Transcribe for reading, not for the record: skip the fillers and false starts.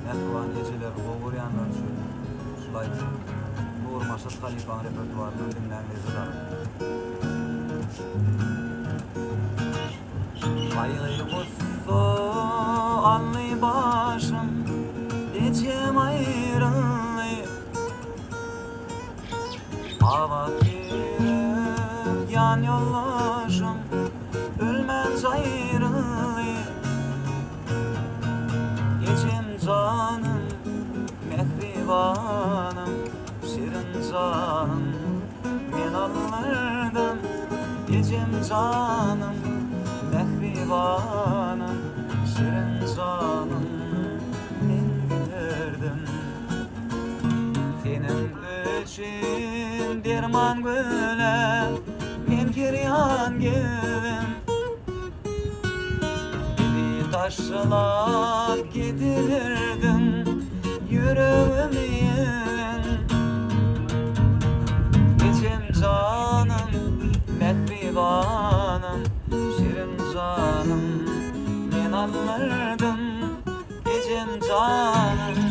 Mehriban geceler, boğur yanlar şulay Uğur Maşat Halifa'nın repertuarını dinlerinizi zarım. Kaygı kustu anlı başım, içim ayrılı. Hava girip yan yollaşım, ölmez ayrılı. Geçim canım, mehribanım, şirin canım, men anlardım. Geçim canım, mehribanım, şirin canım, men bilirdim. Senin için derman güle, men kiryan geldim. Taşlap gidirdim yüreğimi yelin. Geçim canım, mehribanım, şirin canım, men anlardım. Geçim canım,